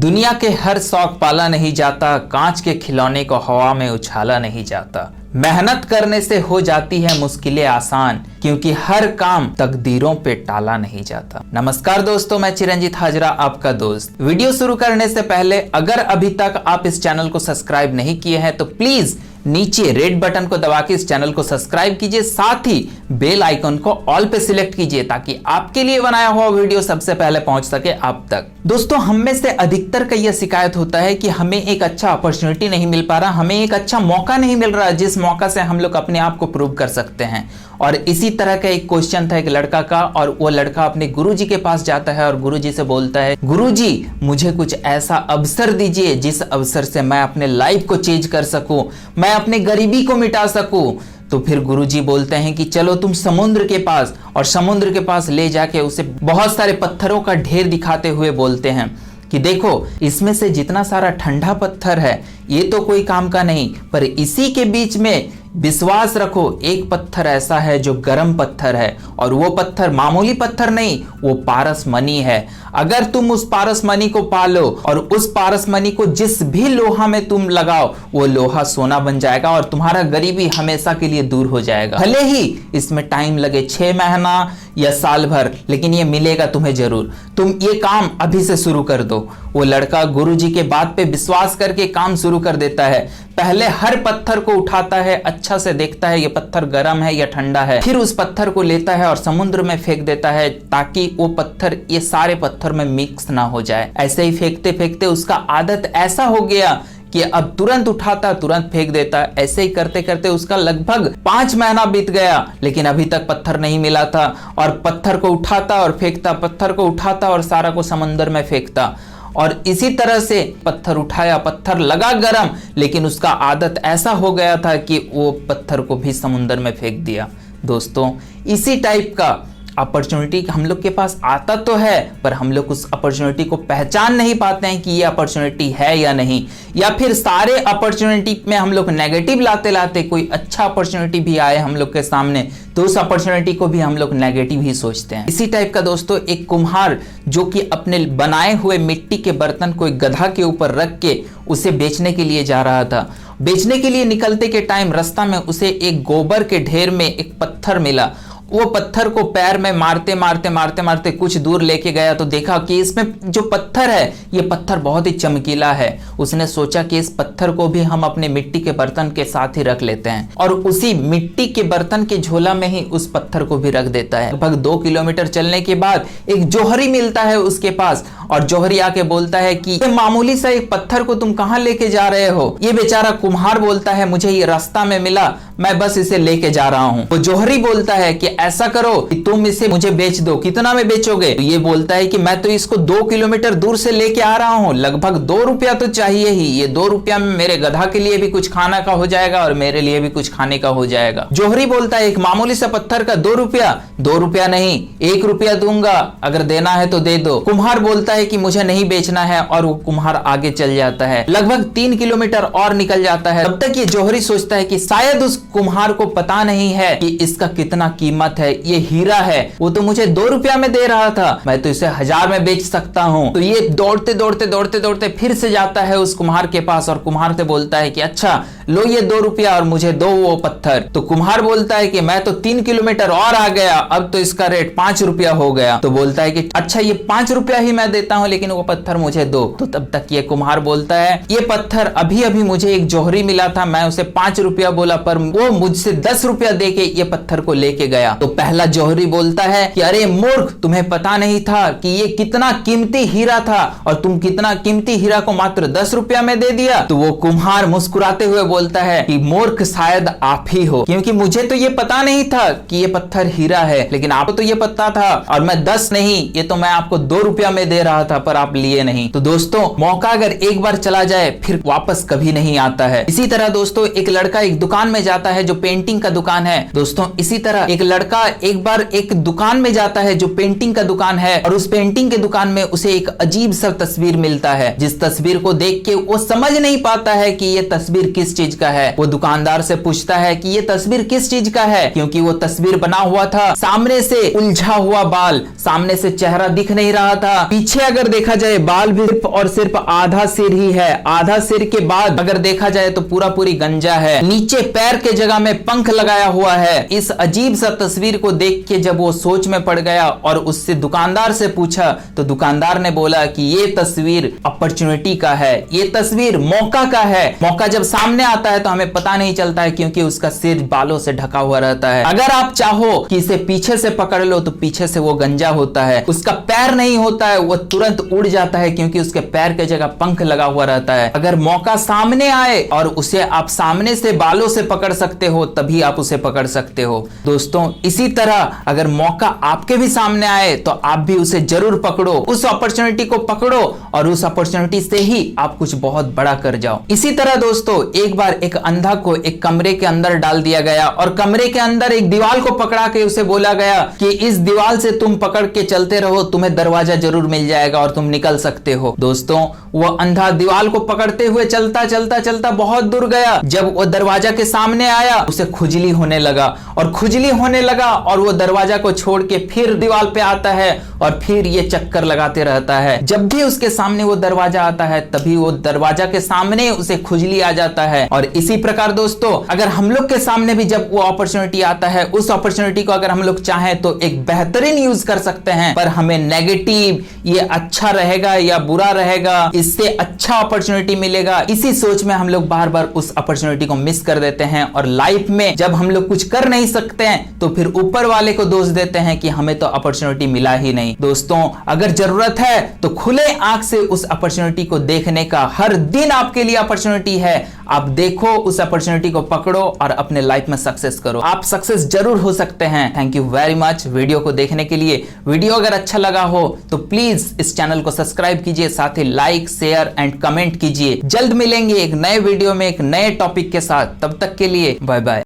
दुनिया के हर शौक पाला नहीं जाता, कांच के खिलौने को हवा में उछाला नहीं जाता। मेहनत करने से हो जाती है मुश्किलें आसान, क्योंकि हर काम तकदीरों पे टाला नहीं जाता। नमस्कार दोस्तों, मैं चिरंजीत हाजरा आपका दोस्त। वीडियो शुरू करने से पहले अगर अभी तक आप इस चैनल को सब्सक्राइब नहीं किए हैं तो प्लीज नीचे रेड बटन को दबा के इस चैनल को सब्सक्राइब कीजिए, साथ ही बेल आइकन को ऑल पे सिलेक्ट कीजिए ताकि आपके लिए बनाया हुआ वीडियो सबसे पहले पहुंच सके आप तक। दोस्तों, हम में से अधिकतर का यह शिकायत होता है कि हमें एक अच्छा अपॉर्चुनिटी नहीं मिल पा रहा, हमें एक अच्छा मौका नहीं मिल रहा जिस मौका से हम लोग अपने आप को प्रूव कर सकते हैं। और इसी तरह का एक क्वेश्चन था एक लड़का का, और वो लड़का अपने गुरुजी के पास जाता है और गुरुजी से बोलता है, गुरुजी मुझे कुछ ऐसा अवसर दीजिए जिस अवसर से मैं अपने लाइफ को चेंज कर सकूं, मैं अपने गरीबी को मिटा सकूं। तो फिर गुरुजी बोलते हैं कि चलो तुम समुद्र के पास, और समुद्र के पास ले जाके उसे बहुत सारे पत्थरों का ढेर दिखाते हुए बोलते हैं कि देखो, इसमें से जितना सारा ठंडा पत्थर है ये तो कोई काम का नहीं, पर इसी के बीच में विश्वास रखो, एक पत्थर ऐसा है जो गर्म पत्थर है, और वो पत्थर मामूली पत्थर नहीं, वो पारस मणि है। अगर तुम उस पारस मणि को पालो और उस पारस मणि को जिस भी लोहा में तुम लगाओ वो लोहा सोना बन जाएगा और तुम्हारा गरीबी हमेशा के लिए दूर हो जाएगा। भले ही इसमें टाइम लगे 6 महीना या साल भर, लेकिन ये मिलेगा तुम्हें जरूर। तुम ये काम अभी से शुरू कर दो। वो लड़का गुरुजी के बात पे विश्वास करके काम शुरू कर देता है। पहले हर पत्थर को उठाता है, अच्छा से देखता है ये पत्थर गर्म है या ठंडा है, फिर उस पत्थर को लेता है और समुद्र में फेंक देता है ताकि वो पत्थर ये सारे पत्थर में मिक्स ना हो जाए। ऐसे ही फेंकते फेंकते उसका आदत ऐसा हो गया कि अब तुरंत उठाता तुरंत फेंक देता। ऐसे ही करते करते उसका लगभग 5 महीना बीत गया, लेकिन अभी तक पत्थर नहीं मिला था। और पत्थर को उठाता और फेंकता, पत्थर को उठाता और सारा को समंदर में फेंकता। और इसी तरह से पत्थर उठाया, पत्थर लगा गरम, लेकिन उसका आदत ऐसा हो गया था कि वो पत्थर को भी समुद्र में फेंक दिया। दोस्तों, इसी टाइप का अपॉर्चुनिटी हम लोग के पास आता तो है, पर हम लोग उस अपॉर्चुनिटी को पहचान नहीं पाते हैं कि ये अपॉर्चुनिटी है या नहीं, या फिर सारे अपॉर्चुनिटी में हम लोग नेगेटिव लाते लाते कोई अच्छा अपॉर्चुनिटी भी आए हम लोग के सामने तो उस अपॉर्चुनिटी को भी हम लोग नेगेटिव ही सोचते हैं। इसी टाइप का दोस्तों एक कुम्हार जो कि अपने बनाए हुए मिट्टी के बर्तन को एक गधा के ऊपर रख के उसे बेचने के लिए जा रहा था। बेचने के लिए निकलते के टाइम रास्ता में उसे एक गोबर के ढेर में एक पत्थर मिला। वो पत्थर को पैर में मारते मारते मारते मारते कुछ दूर लेके गया तो देखा कि इसमें जो पत्थर है ये पत्थर बहुत ही चमकीला है। उसने सोचा कि इस पत्थर को भी हम अपने मिट्टी के बर्तन के साथ ही रख लेते हैं, और उसी मिट्टी के बर्तन के झोला में ही उस पत्थर को भी रख देता है। लगभग 2 किलोमीटर चलने के बाद एक जौहरी मिलता है उसके पास, और जौहरी आके बोलता है कि ये मामूली सा एक पत्थर को तुम कहाँ लेके जा रहे हो। ये बेचारा कुम्हार बोलता है, मुझे ये रास्ता में मिला, मैं बस इसे लेके जा रहा हूँ। वो जौहरी बोलता है कि ऐसा करो कि तुम इसे मुझे बेच दो। कितना में बेचोगे? तो ये बोलता है कि मैं तो इसको 2 किलोमीटर दूर से लेके आ रहा हूँ, लगभग 2 रुपया तो चाहिए ही। ये 2 रुपया में मेरे गधा के लिए भी कुछ खाना का हो जाएगा और मेरे लिए भी कुछ खाने का हो जाएगा। जौहरी बोलता है एक मामूली सा पत्थर का 2 रुपया? 2 रुपया नहीं, 1 रुपया दूंगा, अगर देना है तो दे दो। कुम्हार बोलता है कि मुझे नहीं बेचना है, और वो कुम्हार आगे चल जाता है। लगभग 3 किलोमीटर और निकल जाता है। तब तक ये जौहरी सोचता है कि शायद उस कुम्हार को पता नहीं है कि इसका कितना कीमत है, ये हीरा है, वो तो मुझे 2 रुपया में दे रहा था, मैं तो इसे 1000 में बेच सकता हूँ। तो ये दौड़ते दौड़ते दौड़ते दौड़ते फिर से जाता है उस कुम्हार के पास, और कुम्हार से बोलता है कि अच्छा लो ये 2 रुपया और मुझे दो वो पत्थर। तो कुम्हार बोलता है कि मैं तो 3 किलोमीटर और आ गया, अब तो इसका रेट 5 रुपया हो गया। तो बोलता है कि अच्छा ये 5 रुपया ही मैं देता हूँ, लेकिन वो पत्थर मुझे दो। तो तब तक ये कुम्हार बोलता है ये पत्थर अभी अभी मुझे एक जौहरी मिला था, मैं उसे 5 रुपया बोला, पर वो मुझसे 10 रुपया देके ये पत्थर को लेके गया। तो पहला जौहरी बोलता है कि अरे मूर्ख, तुम्हें पता नहीं था कि ये कितना कीमती हीरा था, और तुम कितना कीमती हीरा को मात्र 10 रुपया में दे दिया। तो वो कुम्हार मुस्कुराते हुए बोलता है कि मूर्ख शायद आप ही हो, क्योंकि मुझे तो ये पता नहीं था कि ये पत्थर हीरा है, लेकिन आपको तो ये पता था, और मैं 10 नहीं, ये तो मैं आपको 2 रुपया में दे रहा था, पर आप लिए नहीं। तो दोस्तों, मौका अगर एक बार चला जाए फिर वापस कभी नहीं आता है। इसी तरह दोस्तों एक लड़का एक दुकान में जाता है जो पेंटिंग का दुकान है। दोस्तों, इसी तरह एक लड़का एक बार एक दुकान में जाता है जो पेंटिंग का दुकान है, और उस पेंटिंग के दुकान में उसे एक अजीब सा तस्वीर मिलता है, जिस तस्वीर को देख के वो समझ नहीं पाता है कि ये तस्वीर किस चीज का है। वो दुकानदार से पूछता है कि ये तस्वीर किस चीज का है, क्योंकि वो तस्वीर बना हुआ था सामने से उलझा हुआ बाल, सामने से चेहरा दिख नहीं रहा था, पीछे अगर देखा जाए बाल भी सिर्फ और सिर्फ आधा सिर ही है। आधा सिर के बाद अगर देखा जाए तो पूरी गंजा है। नीचे पैर के जगह में पंख लगाया हुआ है। इस अजीब सा तस्वीर को देख के जब वो सोच में पड़ गया और उससे दुकानदार से पूछा तो दुकानदार ने बोला कि ये तस्वीर अपॉर्चुनिटी का है, ये तस्वीर मौका का है। मौका जब सामने आता है तो हमें पता नहीं चलता है क्योंकि उसका सिर बालों से ढका हुआ रहता है। अगर आप चाहो कि इसे पीछे से पकड़ लो तो पीछे से वो गंजा होता है। उसका पैर नहीं होता है, वो तुरंत उड़ जाता है क्योंकि उसके पैर के जगह पंख लगा हुआ रहता है। अगर मौका सामने आए और उसे आप सामने से बालों से पकड़ सकते हो तभी आप उसे पकड़ सकते हो। दोस्तों इसी तरह अगर मौका आपके भी सामने आए तो आप भी उसे जरूर पकड़ो, उस अपॉर्चुनिटी को पकड़ो और उस अपॉर्चुनिटी से ही आप कुछ बहुत बड़ा कर जाओ। इसी तरह दोस्तों एक बार एक अंधा को एक कमरे के अंदर डाल दिया गया और कमरे के अंदर एक दीवार को पकड़ा के उसे बोला गया कि इस दीवार से तुम पकड़ के चलते रहो, तुम्हें दरवाजा जरूर मिल जाएगा और तुम निकल सकते हो। दोस्तों वो अंधा दीवार को पकड़ते हुए चलता चलता चलता बहुत दूर गया। जब वो दरवाजा के सामने आया उसे खुजली होने लगा और खुजली होने लगा और वो दरवाजा को छोड़ के फिर दीवार पे आता है और फिर ये चक्कर लगाते रहता है। जब भी उसके सामने वो दरवाजा आता है तभी वो दरवाजा के सामने उसे खुजली आ जाता है। और इसी प्रकार दोस्तों अगर हम लोग के सामने भी जब वो अपॉर्चुनिटी आता है, उस अपॉर्चुनिटी को अगर हम लोग चाहें तो एक बेहतरीन यूज कर सकते हैं, पर हमें नेगेटिव ये अच्छा रहेगा या बुरा रहेगा, इससे अच्छा अपॉर्चुनिटी मिलेगा, इसी सोच में हम लोग बार बार उस अपॉर्चुनिटी को मिस कर देते हैं। और लाइफ में जब हम लोग कुछ कर नहीं सकते हैं तो फिर ऊपर वाले को दोष देते हैं कि हमें तो अपॉर्चुनिटी मिला ही नहीं। दोस्तों अगर जरूरत है तो खुले आंख से उस अपॉर्चुनिटी को देखने का, हर दिन आपके लिए अपॉर्चुनिटी है, आप देखो, उस अपॉर्चुनिटी को पकड़ो और अपने लाइफ में सक्सेस करो। आप सक्सेस जरूर हो सकते हैं। Thank you very much video को देखने के लिए। वीडियो अगर अच्छा लगा हो तो प्लीज इस चैनल को सब्सक्राइब कीजिए, साथ ही लाइक शेयर एंड कमेंट कीजिए। जल्द मिलेंगे एक नए वीडियो में एक नए टॉपिक के साथ, तब तक के लिए बाय बाय।